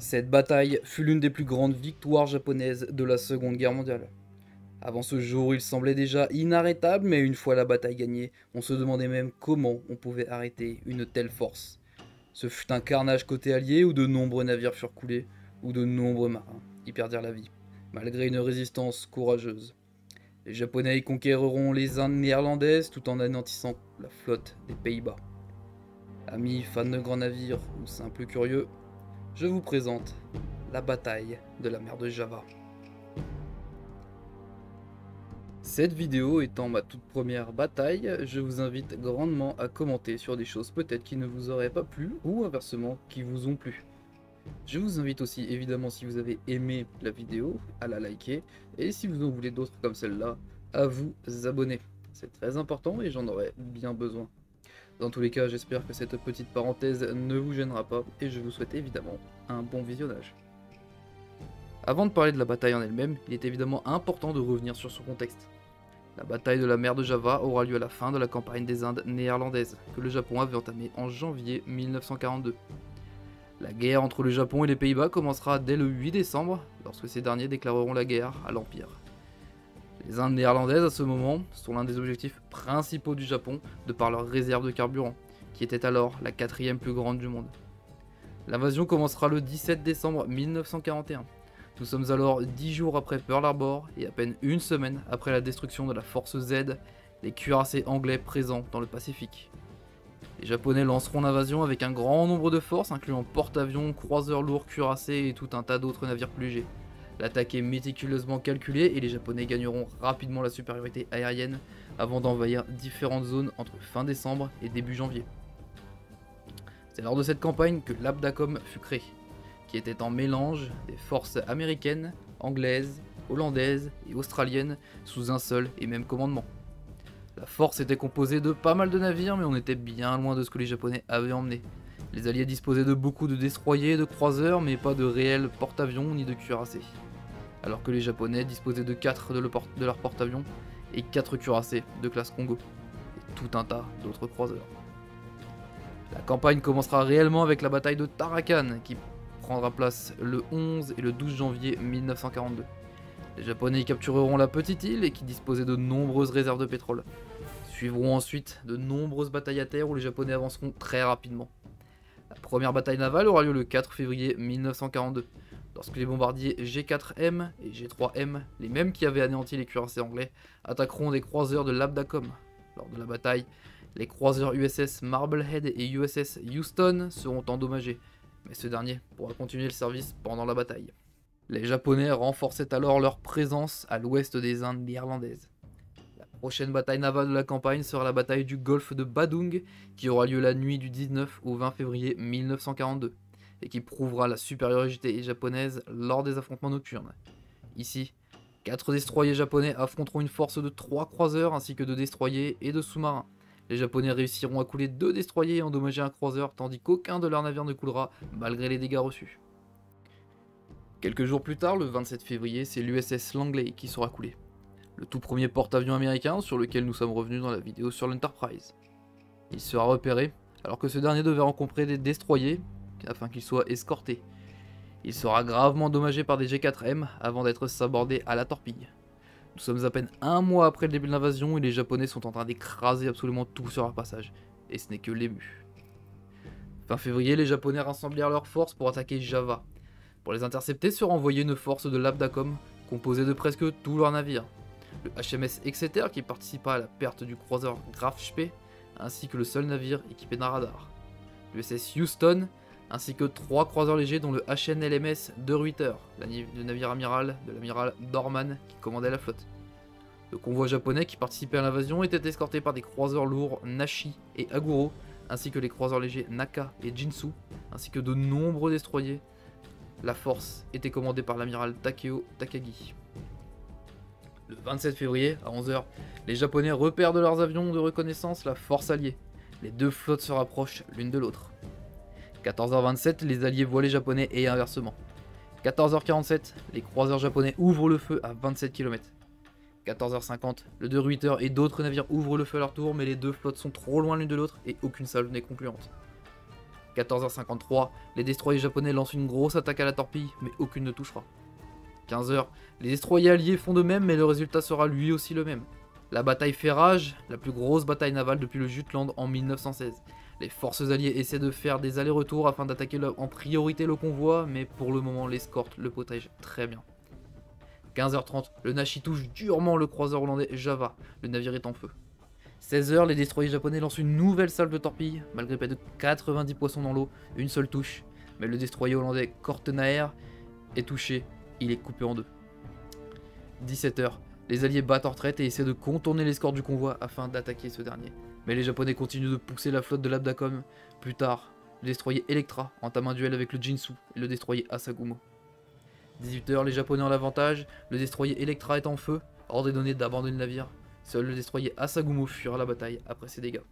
Cette bataille fut l'une des plus grandes victoires japonaises de la Seconde Guerre mondiale. Avant ce jour, il semblait déjà inarrêtable, mais une fois la bataille gagnée, on se demandait même comment on pouvait arrêter une telle force. Ce fut un carnage côté allié où de nombreux navires furent coulés, où de nombreux marins y perdirent la vie, malgré une résistance courageuse. Les Japonais y conquéreront les Indes néerlandaises tout en anéantissant la flotte des Pays-Bas. Amis fans de grands navires ou simples curieux, je vous présente la bataille de la mer de Java. Cette vidéo étant ma toute première bataille, je vous invite grandement à commenter sur des choses peut-être qui ne vous auraient pas plu ou inversement qui vous ont plu. Je vous invite aussi évidemment, si vous avez aimé la vidéo, à la liker et si vous en voulez d'autres comme celle-là, à vous abonner. C'est très important et j'en aurais bien besoin. Dans tous les cas, j'espère que cette petite parenthèse ne vous gênera pas et je vous souhaite évidemment un bon visionnage. Avant de parler de la bataille en elle-même, il est évidemment important de revenir sur son contexte. La bataille de la mer de Java aura lieu à la fin de la campagne des Indes néerlandaises, que le Japon avait entamée en janvier 1942. La guerre entre le Japon et les Pays-Bas commencera dès le 8 décembre, lorsque ces derniers déclareront la guerre à l'Empire. Les Indes néerlandaises, à ce moment, sont l'un des objectifs principaux du Japon, de par leur réserve de carburant, qui était alors la 4e plus grande du monde. L'invasion commencera le 17 décembre 1941. Nous sommes alors 10 jours après Pearl Harbor et à peine une semaine après la destruction de la Force Z, les cuirassés anglais présents dans le Pacifique. Les Japonais lanceront l'invasion avec un grand nombre de forces, incluant porte-avions, croiseurs lourds cuirassés et tout un tas d'autres navires plus légers. L'attaque est méticuleusement calculée et les Japonais gagneront rapidement la supériorité aérienne avant d'envahir différentes zones entre fin décembre et début janvier. C'est lors de cette campagne que l'ABDACOM fut créé, qui était en mélange des forces américaines, anglaises, hollandaises et australiennes sous un seul et même commandement. La force était composée de pas mal de navires, mais on était bien loin de ce que les Japonais avaient emmené. Les Alliés disposaient de beaucoup de destroyers et de croiseurs, mais pas de réels porte-avions ni de cuirassés. Alors que les Japonais disposaient de 4 de leurs porte-avions et 4 cuirassés de classe Congo, et tout un tas d'autres croiseurs. La campagne commencera réellement avec la bataille de Tarakan, qui prendra place le 11 et le 12 janvier 1942. Les Japonais y captureront la petite île et qui disposait de nombreuses réserves de pétrole. Suivront ensuite de nombreuses batailles à terre où les Japonais avanceront très rapidement. La première bataille navale aura lieu le 4 février 1942, lorsque les bombardiers G4M et G3M, les mêmes qui avaient anéanti les cuirassés anglais, attaqueront des croiseurs de l'ABDACOM. Lors de la bataille, les croiseurs USS Marblehead et USS Houston seront endommagés, mais ce dernier pourra continuer le service pendant la bataille. Les Japonais renforçaient alors leur présence à l'ouest des Indes néerlandaises. La prochaine bataille navale de la campagne sera la bataille du golfe de Badung, qui aura lieu la nuit du 19 au 20 février 1942, et qui prouvera la supériorité japonaise lors des affrontements nocturnes. Ici, 4 destroyers japonais affronteront une force de 3 croiseurs ainsi que de destroyers et de sous-marins. Les Japonais réussiront à couler 2 destroyers et endommager un croiseur, tandis qu'aucun de leurs navires ne coulera malgré les dégâts reçus. Quelques jours plus tard, le 27 février, c'est l'USS Langley qui sera coulé. Le tout premier porte-avions américain sur lequel nous sommes revenus dans la vidéo sur l'Enterprise. Il sera repéré alors que ce dernier devait rencontrer des destroyers afin qu'il soit escorté. Il sera gravement endommagé par des G4M avant d'être sabordé à la torpille. Nous sommes à peine un mois après le début de l'invasion et les Japonais sont en train d'écraser absolument tout sur leur passage. Et ce n'est que le début. Fin février, les Japonais rassemblèrent leurs forces pour attaquer Java. Pour les intercepter sera envoyée une force de l'ABDACOM composée de presque tous leurs navires. Le HMS Exeter qui participa à la perte du croiseur Graf Spee, ainsi que le seul navire équipé d'un radar. L'USS Houston, ainsi que 3 croiseurs légers dont le HNLMS De Ruyter, le navire amiral de l'amiral Dorman qui commandait la flotte. Le convoi japonais qui participait à l'invasion était escorté par des croiseurs lourds Nashi et Aguro, ainsi que les croiseurs légers Naka et Jinsu, ainsi que de nombreux destroyers. La force était commandée par l'amiral Takeo Takagi. Le 27 février, à 11 h, les Japonais repèrent de leurs avions de reconnaissance la force alliée. Les deux flottes se rapprochent l'une de l'autre. 14h27, les alliés voient les Japonais et inversement. 14h47, les croiseurs japonais ouvrent le feu à 27 km. 14h50, le De Ruyter et d'autres navires ouvrent le feu à leur tour, mais les deux flottes sont trop loin l'une de l'autre et aucune salve n'est concluante. 14h53, les destroyers japonais lancent une grosse attaque à la torpille, mais aucune ne touchera. 15h, les destroyers alliés font de même, mais le résultat sera lui aussi le même. La bataille fait rage, la plus grosse bataille navale depuis le Jutland en 1916. Les forces alliées essaient de faire des allers-retours afin d'attaquer en priorité le convoi, mais pour le moment l'escorte le protège très bien. 15h30, le Nashi touche durement le croiseur hollandais Java, le navire est en feu. 16h, les destroyers japonais lancent une nouvelle salve de torpilles, malgré près de 90 poissons dans l'eau, une seule touche. Mais le destroyer hollandais Kortenaer est touché, il est coupé en deux. 17h, les alliés battent en retraite et essaient de contourner l'escorte du convoi afin d'attaquer ce dernier. Mais les japonais continuent de pousser la flotte de l'Abdacom. Plus tard, le destroyer Electra entame un duel avec le Jinsu et le destroyer Asagumo. 18h, les japonais ont l'avantage, le destroyer Electra est en feu, ordre est donné d'abandonner le navire. Seul le destroyer Asagumo fuira la bataille après ses dégâts.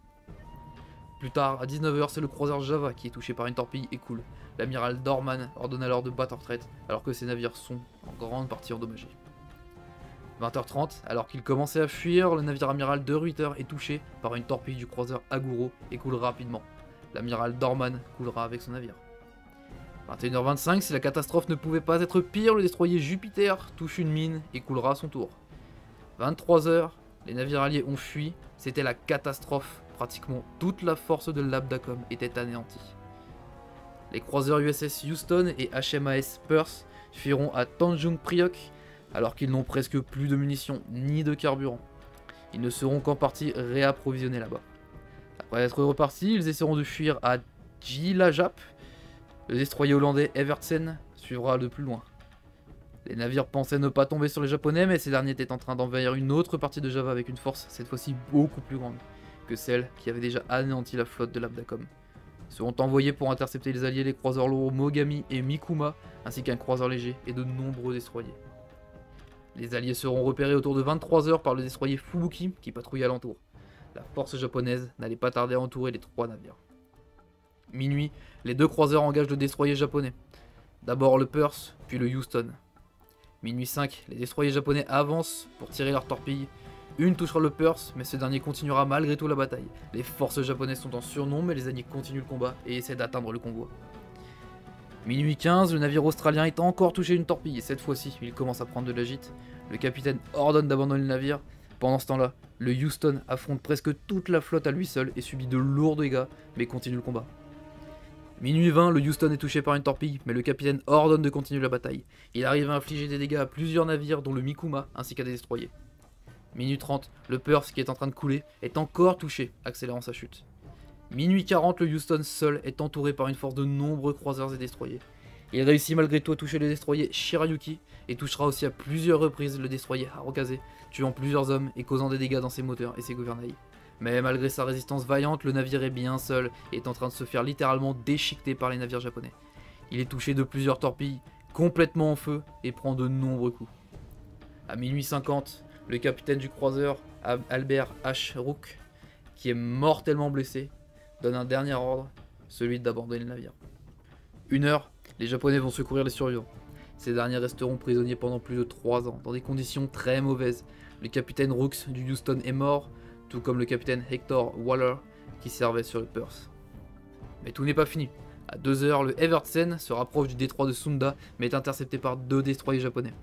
Plus tard, à 19h, c'est le croiseur Java qui est touché par une torpille et coule. L'amiral Dorman ordonne alors de battre en retraite, alors que ses navires sont en grande partie endommagés. 20h30, alors qu'il commençait à fuir, le navire amiral de Ruyter est touché par une torpille du croiseur Aguro et coule rapidement. L'amiral Dorman coulera avec son navire. 21h25, si la catastrophe ne pouvait pas être pire, le destroyer Jupiter touche une mine et coulera à son tour. 23h, les navires alliés ont fui, c'était la catastrophe, pratiquement toute la force de l'Abdacom était anéantie. Les croiseurs USS Houston et HMAS Perth fuiront à Tanjung Priok alors qu'ils n'ont presque plus de munitions ni de carburant. Ils ne seront qu'en partie réapprovisionnés là-bas. Après être repartis, ils essaieront de fuir à Cilacap. Le destroyer hollandais Evertsen suivra de plus loin. Les navires pensaient ne pas tomber sur les japonais, mais ces derniers étaient en train d'envahir une autre partie de Java avec une force cette fois-ci beaucoup plus grande que celle qui avait déjà anéanti la flotte de l'Abdacom. Seront envoyés pour intercepter les alliés les croiseurs lourds Mogami et Mikuma, ainsi qu'un croiseur léger et de nombreux destroyers. Les alliés seront repérés autour de 23h par le destroyer Fubuki qui patrouille alentour. La force japonaise n'allait pas tarder à entourer les trois navires. Minuit, les deux croiseurs engagent le destroyer japonais. D'abord le Perth, puis le Houston. Minuit 5, les destroyers japonais avancent pour tirer leurs torpilles. Une touchera le Perth, mais ce dernier continuera malgré tout la bataille. Les forces japonaises sont en surnombre, mais les alliés continuent le combat et essaient d'atteindre le convoi. Minuit 15, le navire australien est encore touché d'une torpille, et cette fois-ci, il commence à prendre de la gîte. Le capitaine ordonne d'abandonner le navire. Pendant ce temps-là, le Houston affronte presque toute la flotte à lui seul et subit de lourds dégâts, mais continue le combat. Minuit 20, le Houston est touché par une torpille, mais le capitaine ordonne de continuer la bataille. Il arrive à infliger des dégâts à plusieurs navires, dont le Mikuma, ainsi qu'à des destroyers. Minuit 30, le Perth, qui est en train de couler, est encore touché, accélérant sa chute. Minuit 40, le Houston seul est entouré par une force de nombreux croiseurs et destroyers. Il réussit malgré tout à toucher le destroyer Shirayuki, et touchera aussi à plusieurs reprises le destroyer Harukaze, tuant plusieurs hommes et causant des dégâts dans ses moteurs et ses gouvernails. Mais malgré sa résistance vaillante, le navire est bien seul et est en train de se faire littéralement déchiqueter par les navires japonais. Il est touché de plusieurs torpilles, complètement en feu et prend de nombreux coups. À minuit 50, le capitaine du croiseur, Albert H. Rook, qui est mortellement blessé, donne un dernier ordre, celui d'abandonner le navire. 1h, les japonais vont secourir les survivants. Ces derniers resteront prisonniers pendant plus de 3 ans, dans des conditions très mauvaises. Le capitaine Rooks du Houston est mort, tout comme le capitaine Hector Waller qui servait sur le Perth. Mais tout n'est pas fini. À 2h, le Evertsen se rapproche du détroit de Sunda, mais est intercepté par 2 destroyers japonais.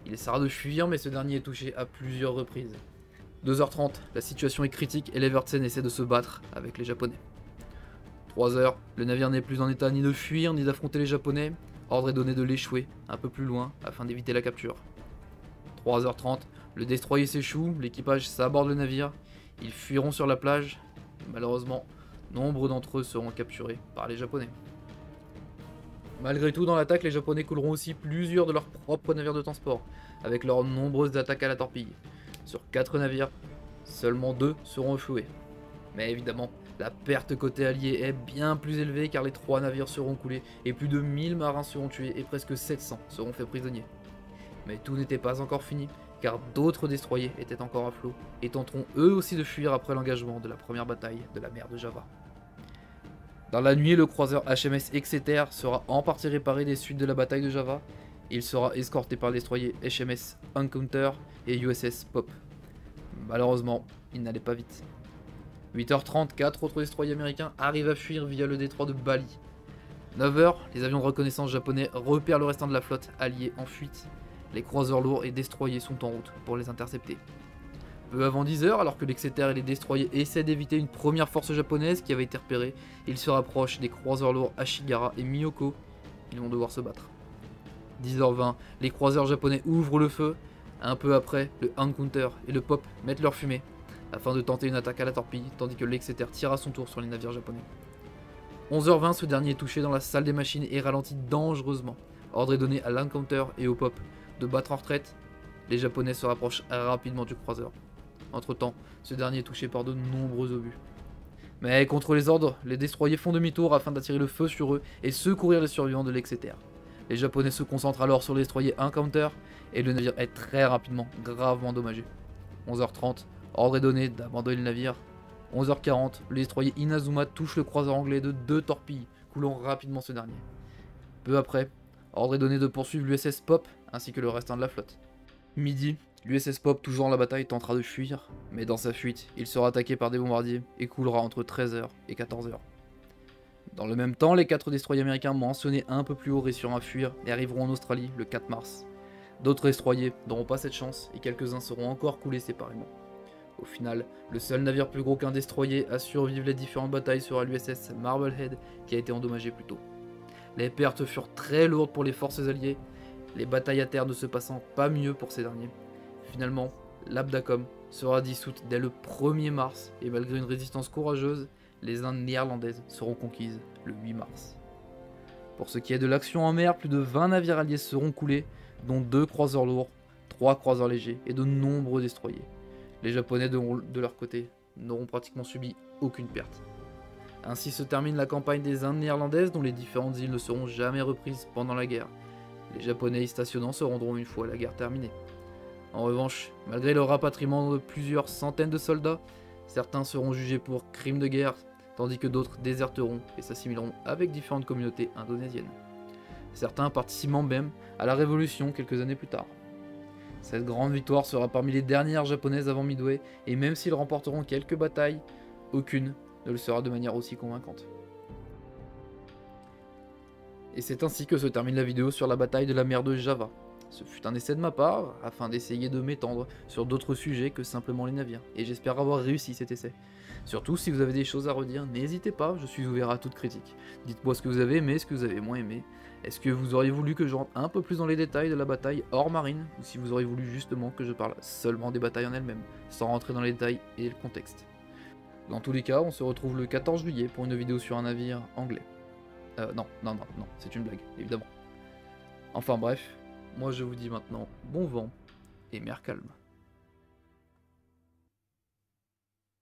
Il essaiera de fuir, mais ce dernier est touché à plusieurs reprises. 2h30, la situation est critique et l'Evertsen essaie de se battre avec les japonais. 3h, le navire n'est plus en état ni de fuir ni d'affronter les japonais. Ordre est donné de l'échouer un peu plus loin afin d'éviter la capture. 3h30, le destroyer s'échoue, l'équipage s'aborde le navire. Ils fuiront sur la plage. Malheureusement, nombre d'entre eux seront capturés par les japonais. Malgré tout, dans l'attaque, les japonais couleront aussi plusieurs de leurs propres navires de transport, avec leurs nombreuses attaques à la torpille. Sur 4 navires, seulement 2 seront échoués. Mais évidemment, la perte côté allié est bien plus élevée car les 3 navires seront coulés et plus de 1000 marins seront tués et presque 700 seront faits prisonniers. Mais tout n'était pas encore fini car d'autres destroyers étaient encore à flot et tenteront eux aussi de fuir après l'engagement de la première bataille de la mer de Java. Dans la nuit, le croiseur HMS Exeter sera en partie réparé des suites de la bataille de Java. Il sera escorté par le destroyer HMS Encounter et USS Pop. Malheureusement, il n'allait pas vite. 8h30, 4 autres destroyers américains arrivent à fuir via le détroit de Bali, 9 h, les avions de reconnaissance japonais repèrent le restant de la flotte alliée en fuite. Les croiseurs lourds et destroyers sont en route pour les intercepter. Peu avant 10 h, alors que l'Exeter et les destroyers essaient d'éviter une première force japonaise qui avait été repérée, ils se rapprochent des croiseurs lourds Ashigara et Miyoko. Ils vont devoir se battre. 10 h 20, les croiseurs japonais ouvrent le feu. Un peu après, le Encounter et le Pop mettent leur fumée afin de tenter une attaque à la torpille, tandis que l'Exeter tire à son tour sur les navires japonais. 11 h 20, ce dernier est touché dans la salle des machines et ralentit dangereusement. Ordre est donné à l'Encounter et au Pop de battre en retraite. Les japonais se rapprochent rapidement du croiseur. Entre temps, ce dernier est touché par de nombreux obus. Mais contre les ordres, les destroyers font demi-tour afin d'attirer le feu sur eux et secourir les survivants de l'Exeter. Les japonais se concentrent alors sur le destroyer Encounter et le navire est très rapidement gravement endommagé. 11 h 30, ordre est donné d'abandonner le navire. 11 h 40, le destroyer Inazuma touche le croiseur anglais de 2 torpilles, coulant rapidement ce dernier. Peu après, ordre est donné de poursuivre l'USS Pop ainsi que le restant de la flotte. Midi, l'USS Pop, toujours dans la bataille, tentera de fuir, mais dans sa fuite, il sera attaqué par des bombardiers et coulera entre 13 h et 14 h. Dans le même temps, les 4 destroyers américains mentionnés un peu plus haut réussiront à fuir et arriveront en Australie le 4 mars. D'autres destroyers n'auront pas cette chance et quelques-uns seront encore coulés séparément. Au final, le seul navire plus gros qu'un destroyer à survivre les différentes batailles sera l'USS Marblehead qui a été endommagé plus tôt. Les pertes furent très lourdes pour les forces alliées, les batailles à terre ne se passant pas mieux pour ces derniers. Finalement, l'Abdacom sera dissoute dès le 1er mars et malgré une résistance courageuse, les Indes néerlandaises seront conquises le 8 mars. Pour ce qui est de l'action en mer, plus de 20 navires alliés seront coulés, dont 2 croiseurs lourds, 3 croiseurs légers et de nombreux destroyers. Les Japonais de leur côté n'auront pratiquement subi aucune perte. Ainsi se termine la campagne des Indes néerlandaises dont les différentes îles ne seront jamais reprises pendant la guerre. Les Japonais y stationnant se rendront une fois la guerre terminée. En revanche, malgré le rapatriement de plusieurs centaines de soldats, certains seront jugés pour crimes de guerre, tandis que d'autres déserteront et s'assimileront avec différentes communautés indonésiennes. Certains participeront même à la révolution quelques années plus tard. Cette grande victoire sera parmi les dernières japonaises avant Midway, et même s'ils remporteront quelques batailles, aucune ne le sera de manière aussi convaincante. Et c'est ainsi que se termine la vidéo sur la bataille de la mer de Java. Ce fut un essai de ma part, afin d'essayer de m'étendre sur d'autres sujets que simplement les navires, et j'espère avoir réussi cet essai. Surtout, si vous avez des choses à redire, n'hésitez pas, je suis ouvert à toute critique. Dites-moi ce que vous avez aimé, ce que vous avez moins aimé. Est-ce que vous auriez voulu que je rentre un peu plus dans les détails de la bataille hors marine, ou si vous auriez voulu justement que je parle seulement des batailles en elles-mêmes, sans rentrer dans les détails et le contexte. Dans tous les cas, on se retrouve le 14 juillet pour une vidéo sur un navire anglais. Non, c'est une blague, évidemment. Enfin bref, moi je vous dis maintenant bon vent et mer calme.